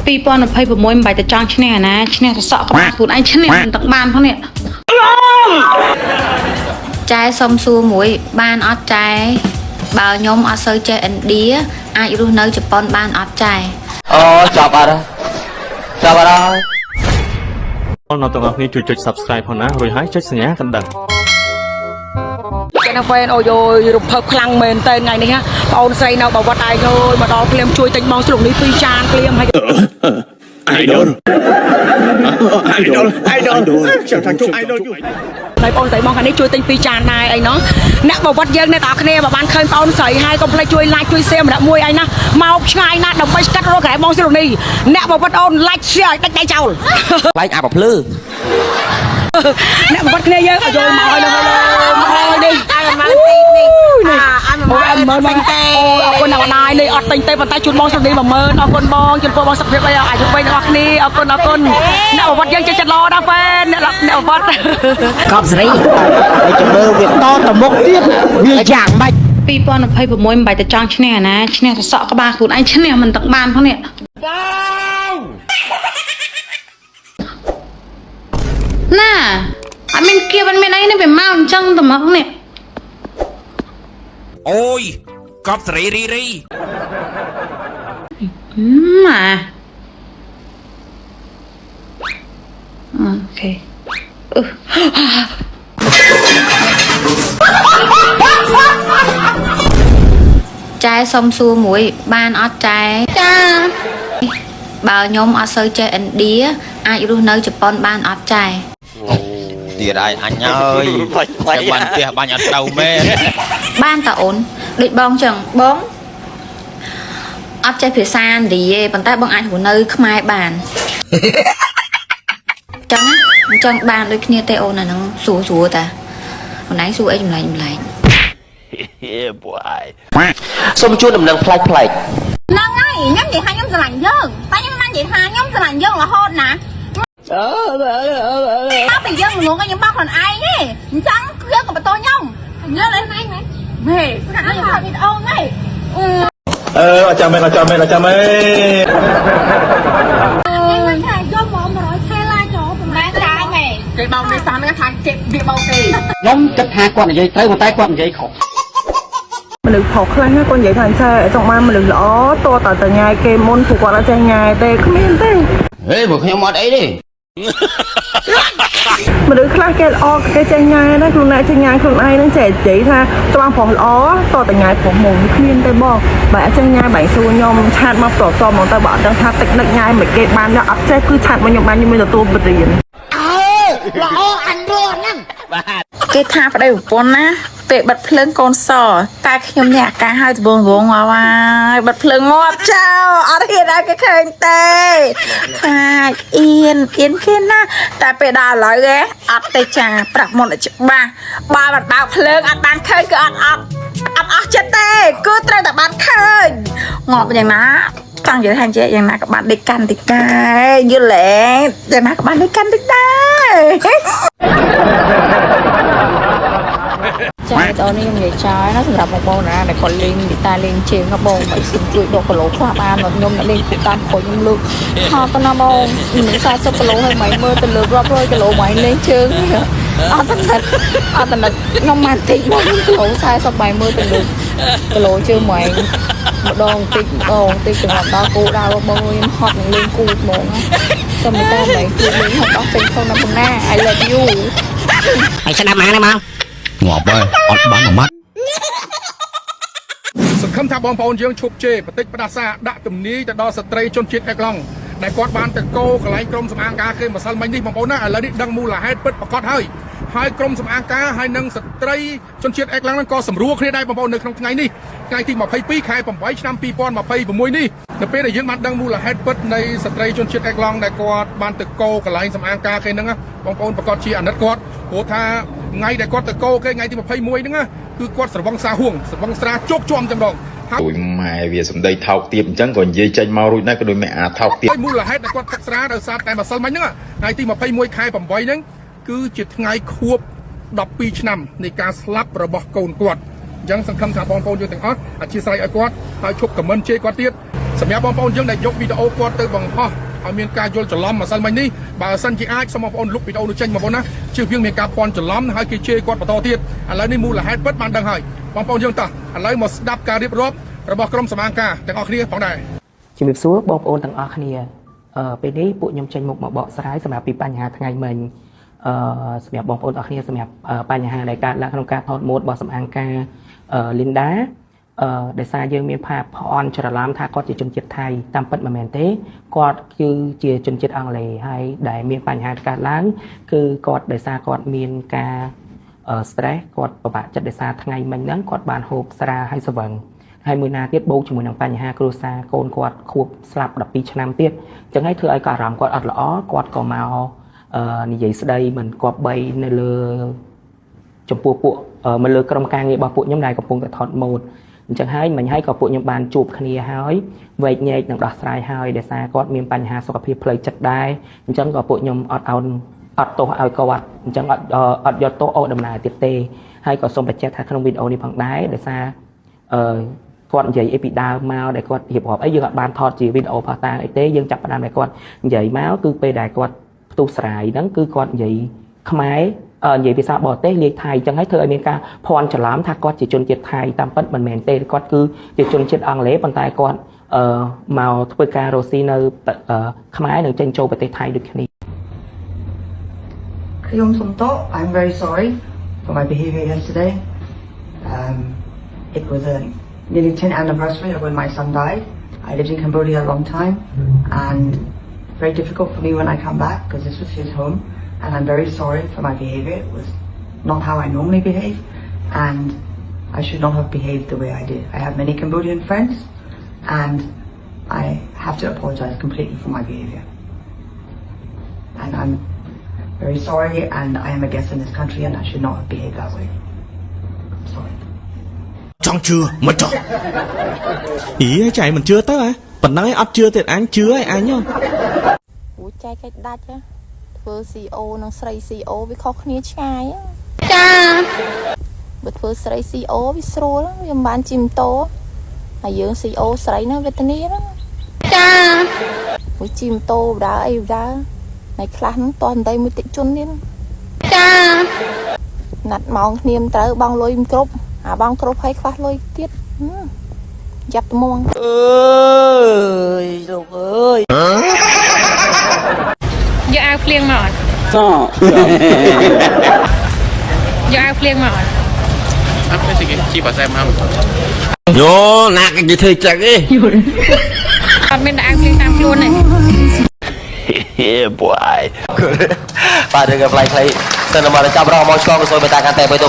ពីប៉ុន26មិនបាច់ទៅចង់ឈ្នះណាឈ្នះសសក់ក្បាលខ្លួនឯងឈ្នះមិនទាំងបានផងនេះចែសុំសួរមួយបានអត់ចែបើខ្ញុំអត់សូវចេះឥណ្ឌាអាចរស់នៅជប៉ុនបានអត់ចែអូចាប់អត់ចាប់អត់បងនៅទាំងអស់គ្នាជួយចុច Subscribe ផងណារួចហើយចុចសញ្ញាកណ្ដឹងចេះណាហ្វេនអូយរំភើបខ្លាំងមែនតើថ្ងៃនេះបងអូនស្រីនៅបវត្តឯងអើយមកដល់ភ្លាមជួយទិញបងស្រុកនេះ2ចានភ្លាមហើយidol ចាំថាជុំ idol យូរហើយបងស្រីបងខាងនេះជួយទិញ2ចានដែរអីណោះអ្នកបវត្តយើងអ្នកទាំងគ្នាបើបានឃើញបងស្រីហើយកុំភ្លេចជួយ like ជួយ share ម្នាក់មួយអីណាមកឆ្ងាយណាស់ដើម្បីស្កាត់រកក្រែបងស្រុកនេះអ្នកបវត្តអូន like share ឲ្យដាច់ដៃចោល like អាបភ្លឺអ្នកបវត្តគ្នាយើងឲ្យយកមកឲ្យមកឲ្យនេះឲ្យមកទីនេះឲ្យមកមកទេអរគុណអ្នកណាយនេះអត់ទិញទេប៉ុន្តែជូនបងស្រុកនេះ10000អរគុណបងជូនបងសុខភាពអីអាចជួយទាំងអស់គ្នាអរគុណអ្នកបវត្តយើងចិត្តល្អណាស់ហ្វេអ្នកបវត្តកប់សេរីហើយជំរឿវាតទៅមុខទៀតវាយ៉ាងម៉េច2026មិនបាច់ទៅចង់ឈ្នះណាឈ្នះសសក់ក្បាលខ្លួនឯងឈ្នះមិនទាំងបានផងនេះណាអត់មានគៀបអត់មានអីនេះវាមកអញ្ចឹងតែមកនេះអូយកប់សេរីរីម៉ាអូខេចែសុំសួរមួយបានអត់ចែចាបើខ្ញុំអត់សូវចេះឥណ្ឌាអាចរស់នៅជប៉ុនបានអត់ចែទៀតឯងអញហើយចាំបានផ្ទះបាញ់អត់ទៅមែនបានតាអូនដូចបងចឹងបងអត់ចេះភាសាឥណ្ឌាទេប៉ុន្តែបងអាចរស់នៅខ្មែរបានចឹងបានដូចគ្នាទេអូនអាហ្នឹងស្រួលតាខ្លួនឯងសួរអីចម្លែកសូមជួនដំណឹងផ្លែកហ្នឹងហើយខ្ញុំនិយាយថាខ្ញុំស្រឡាញ់យើងតែខ្ញុំមិននិយាយថាខ្ញុំស្រឡាញ់យើងរហូតណាមកពីយើងងងខ្ញុំបោះខ្លួនឯងទេអញ្ចឹងយើងក៏បន្ទោខ្ញុំញ៉ើlên anh này mẹស្កាត់ខ្ញុំថតវីដេអូហ្នឹងអត់ចាំមែនខ្ញុំមិនថាយកមក100ខែឡាចូលប្រហែលចាយមែនគេបោកនេះសានហ្នឹងថាគេវាបោកទេខ្ញុំគិតថាគាត់និយាយត្រូវតែគាត់និយាយខុសមនុស្សខុសខ្លាំងណាស់គាត់និយាយថាចង់បានមនុស្សល្អតតតែញ៉ាយគេមុនព្រោះគាត់អត់ចេះញ៉ាយទេគ្មានទេហេព្រោះខ្ញុំអត់អីទេមនុស្សខ្លះគេល្អគេចេះញ៉ាយណាខ្លួនឯងចេះញ៉ាយខ្លួនឯងនឹងចេះនិយាយថាត្បាំប្រុសល្អតតែញ៉ាយប្រុសមុំគ្មានទេបងបើអត់ចេះញ៉ាយបែរសួរខ្ញុំឆាតមកប្រតហ្មងទៅបើអត់ដឹងថាតិចនឹកញ៉ាយមិនគេបានអត់ចេះគឺឆាតមកខ្ញុំបានខ្ញុំមានទទួលបទរៀនល្អអញរស់ហ្នឹងបាទគេថាប្តីប្រពន្ធណាពេលបិទភ្លើងកូនសតែខ្ញុំនេះអាការហើយដបងមកហើយបិទភ្លើងងាប់ចោលអត់ហ៊ានឲ្យគេឃើញទេខ្លាចអៀនគេណាតែពេលដល់ឥឡូវអត់ទេចាប្រាប់មុនឲ្យច្បាស់បើមិនបើកភ្លើងអត់បានឃើញគឺអត់អស់ចិត្តទេគឺត្រូវតែបានឃើញងាប់យ៉ាងណាចង់និយាយថាយ៉ាងណាក៏បានដេកកាន់តិចដែរយល់ទេយ៉ាងណាក៏បានដេកកាន់តិចដែរចាតើនេះខ្ញុំនិយាយចោលណាសម្រាប់បងប្អូនណាដែលគាត់លេងហ្គីតាលេងជើងបងមិនសុំជួយដកគីឡូខ្លះបានខ្ញុំអ្នកលេងតាមខូចខ្ញុំលើកថតទៅណាបងមនុស្ស40គីឡូហើយមិនមើលទៅលើរាប់រយគីឡូមិនលេងជើងអត់តនិតខ្ញុំមកតិចបងគីឡូ40បាយមើលទៅលើគីឡូជើងមិនម្ដងតិចចង្អត់ដល់គូដល់បងខ្ញុំហត់នឹងលេងគូហ្មងសុំតែតែមិនជួយលេងហត់ដល់ពេញផងណាបងណា I love you ហើយស្ដាប់មកណាមកងាប់ហើយអត់បានមួយម៉ាត់សង្ឃឹមថាបងប្អូនយើងឈប់ជេរបន្តិចផ្ដាសាដាក់ទំនាយទៅដល់ស្ត្រីជនជាតិអេក្លង់ដែលគាត់បានទៅកោកន្លែងក្រុមសម្អាងការគេម្សិលមិញនេះបងប្អូនណាឥឡូវនេះដឹងមូលហេតុពិតប្រាកដហើយក្រុមសម្អាងការហើយនិងស្ត្រីជនជាតិអេក្លង់ហ្នឹងក៏សម្រួលគ្នាដែរបងប្អូននៅក្នុងថ្ងៃនេះថ្ងៃទី22ខែ8ឆ្នាំ2026នេះនៅពេលដែលយើងបានដឹងមូលហេតុពិតនៃស្ត្រីជនជាតិអេក្លង់ដែលគាត់បានទៅកោកន្លែងសម្អាងការគេហ្នឹងបងប្អូនប្រកាសជាអាណិតគាត់ព្រោះថាថ្ងៃដែលគាត់ទៅកោគេថ្ងៃទី21ហ្នឹងគឺគាត់ស្រវឹងសាហួងស្រវឹងស្រាជោគជាំតែម្ដងដោយម៉ែវាសម្ដីថោកទាបអញ្ចឹងក៏និយាយចេញមករួចណាស់ក៏ដោយម៉ែអាថោកទាបមូលហេតុដែលគាត់ទឹកស្រាដោយសារតែម្សិលមិញហ្នឹងថ្ងៃទី21ខែ8ហ្នឹងគឺជាថ្ងៃខួប12ឆ្នាំនៃការស្លាប់របស់កូនគាត់អញ្ចឹងសង្ឃឹមថាបងប្អូនយើងទាំងអស់អធិស្ឋានឲ្យគាត់ហើយឈប់ខមមិនជេរគាត់ទៀត សម្រាប់បងប្អូនយើងដែលយកវីដេអូគាត់ទៅបង្ហោះឲ្យមានការយល់ច្រឡំម្សិលមិញនេះបើសិនជាអាចសូមបងប្អូនលុបវីដេអូនោះចេញបងប្អូនណាជឿវាងមានការពាន់ច្រឡំហើយគេជេរគាត់បន្តទៀតឥឡូវនេះមូលហេតុពិតបានដឹងហើយបងប្អូនយើងតោះឥឡូវមកស្ដាប់ការរៀបរាប់របស់ក្រុមសមាការទាំងអស់គ្នាផងដែរ ជំរាបសួរបងប្អូនទាំងអស់គ្នាពេលនេះពួកខ្ញុំចេញមុខមកបកស្រាយសម្រាប់ពីបញ្ហាថ្ងៃមិញសម្រាប់បងប្អូនទាំងអស់គ្នាសម្រាប់បញ្ហាដែលកើតឡើងក្នុងការថតម៉ូដរបស់សម្អាងការលីនដាដោយសារយើងមានផាផអន់ច្រឡំថាគាត់ជាជនជាតិថៃតាមពិតមិនមែនទេគាត់គឺជាជនជាតិអង់គ្លេសហើយដែលមានបញ្ហាកើតឡើងគឺគាត់ដោយសារគាត់មានការ stress គាត់ពិបាកចិត្តដោយសារថ្ងៃមិញហ្នឹងគាត់បានហូបស្រាហើយស្វឹងហើយមួយណាទៀតបូកជាមួយនឹងបញ្ហាគ្រួសារកូនគាត់ខួបស្លាប់12ឆ្នាំទៀតអញ្ចឹងហើយធ្វើឲ្យអារម្មណ៍គាត់អត់ល្អគាត់ក៏មកនិយាយស្ដីមិនគប្បីនៅលើចំពោះពួកមកលើក្រុមការងាររបស់ពួកខ្ញុំដែលកំពុងតែថតម៉ូដអញ្ចឹងហើយមិញហើយក៏ពួកខ្ញុំបានជួបគ្នាហើយវែកញែកនឹងដោះស្រាយហើយដោយសារគាត់មានបញ្ហាសុខភាពផ្លូវចិត្តដែរអញ្ចឹងក៏ពួកខ្ញុំអត់ទោសឲ្យគាត់អញ្ចឹងអត់យកទោសអូដំណើរទៀតទេហើយក៏សូមបញ្ជាក់ថាក្នុងវីដេអូនេះផងដែរដោយសារគាត់និយាយអីពីដើមមកដែលគាត់រៀបរាប់អីយើងអត់បានថតជាវីដេអូផាតាអីទេយើងចាប់ផ្ដើមតែគាត់និយាយមកគឺពេលដែលគាត់ផ្ទុះស្រាយហ្នឹងគឺគាត់និយាយខ្មែរនិយាយភាសាបរទេសលាយថៃអញ្ចឹងហើយធ្វើឲ្យមានការភ័ន្តច្រឡំថាគាត់ជាជនជាតិថៃតាមពិតមិនមែនទេគាត់គឺជាជនជាតិអង់គ្លេសប៉ុន្តែគាត់មកធ្វើការរស់ស៊ីនៅខ្មែរនិងចេញចូលប្រទេសថៃដូចគ្នា I'm very sorry for my behavior yesterday. It was a nearly 10th anniversary of when my son died. I lived in Cambodia a long time and very difficult for me when I come back because this was his home and I'm very sorry for my behavior. It was not how I normally behave and I should not have behaved the way I did. I have many Cambodian friends and I have to apologize completely for my behavior. And I'm very sorry and I am a guest in this country and I should not have behaved that way. I'm sorry. Chẳng chưa, mất rồi. Ý chạy mình chưa tới à? Bạn nói ấp chưa thì anh chưa ai nhá. Ủa chạy cái đắt á. Vừa CEO nó xây CEO với khó khăn chai á. Cha. Bật vừa xây CEO với sro lắm, vì bán chim tô. Mà dưỡng CEO xây nó với tên đó. Cha. Với chim tô đá ấy ra. Này khá nó toàn đây mới tích chôn đi. Cha. Nặt mong niềm tới bong lôi cốp. Bong cốp hay khoát lôi tiết. Dập muông. Ơi, Lục ơi. Giờ ao phliêng mỏi. Giờ ao phliêng mỏi. Cái gì chi bà xem không? Yo, nạc cái gì thôi chắc đi. Còn bên đã ao phliêng tam luôn này. Yeah, boy. Ba đừng gặp lại thấy. Xin mời chào mừng mọi người con của tôi ta can tè với tôi